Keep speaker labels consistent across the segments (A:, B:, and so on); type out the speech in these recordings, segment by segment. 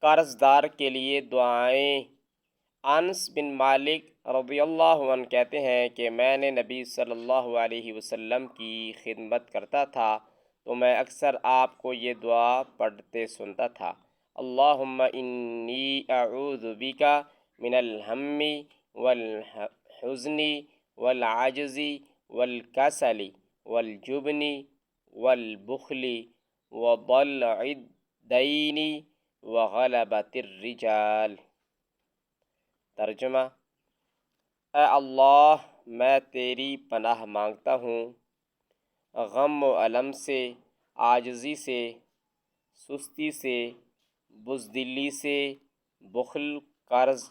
A: قرض دار کے لیے دعائیں۔ انس بن مالک رضی اللہ عنہ کہتے ہیں کہ میں نے نبی صلی اللہ علیہ وسلم کی خدمت کرتا تھا تو میں اکثر آپ کو یہ دعا پڑھتے سنتا تھا: اللہم انی اعوذ بک من الہم والحزن والعجز والکسل والجبن والبخل وضلع الدین وغلبۃ الرجال۔ ترجمہ: اے اللہ، میں تیری پناہ مانگتا ہوں غم و الم سے، عاجزی سے، سستی سے، بزدلی سے، بخل، قرض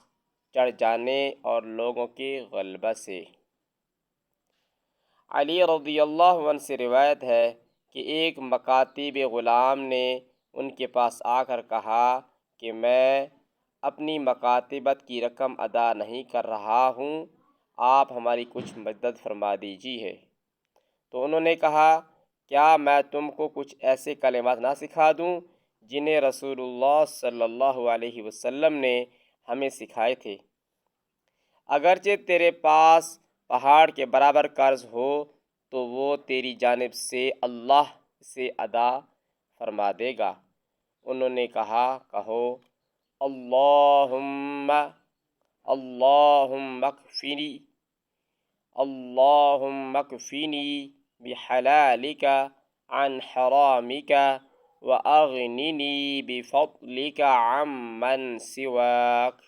A: چڑھ جانے اور لوگوں کے غلبہ سے۔ علی رضی اللہ عنہ سے روایت ہے کہ ایک مکاتب غلام نے ان کے پاس آ کر کہا کہ میں اپنی مکاتبت کی رقم ادا نہیں کر رہا ہوں، آپ ہماری کچھ مدد فرما دیجیے۔ تو انہوں نے کہا، کیا میں تم کو کچھ ایسے کلمات نہ سکھا دوں جنہیں رسول اللہ صلی اللہ علیہ وسلم نے ہمیں سکھائے تھے؟ اگرچہ تیرے پاس پہاڑ کے برابر قرض ہو تو وہ تیری جانب سے اللہ سے ادا فرما دے گا۔ انہوں نے کہا، کہو: اللہم اللہم اکفنی اللہم اکفنی بحلالک عن حرامک واغننی بفضلک عمن سواک۔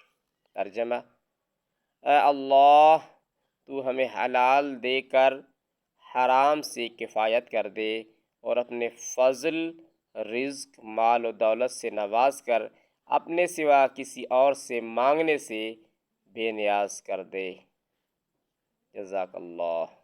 A: ترجمہ: اے اللہ، تو ہمیں حلال دے کر حرام سے کفایت کر دے اور اپنے فضل، رزق، مال و دولت سے نواز کر اپنے سوا کسی اور سے مانگنے سے بے نیاز کر دے۔ جزاک اللہ۔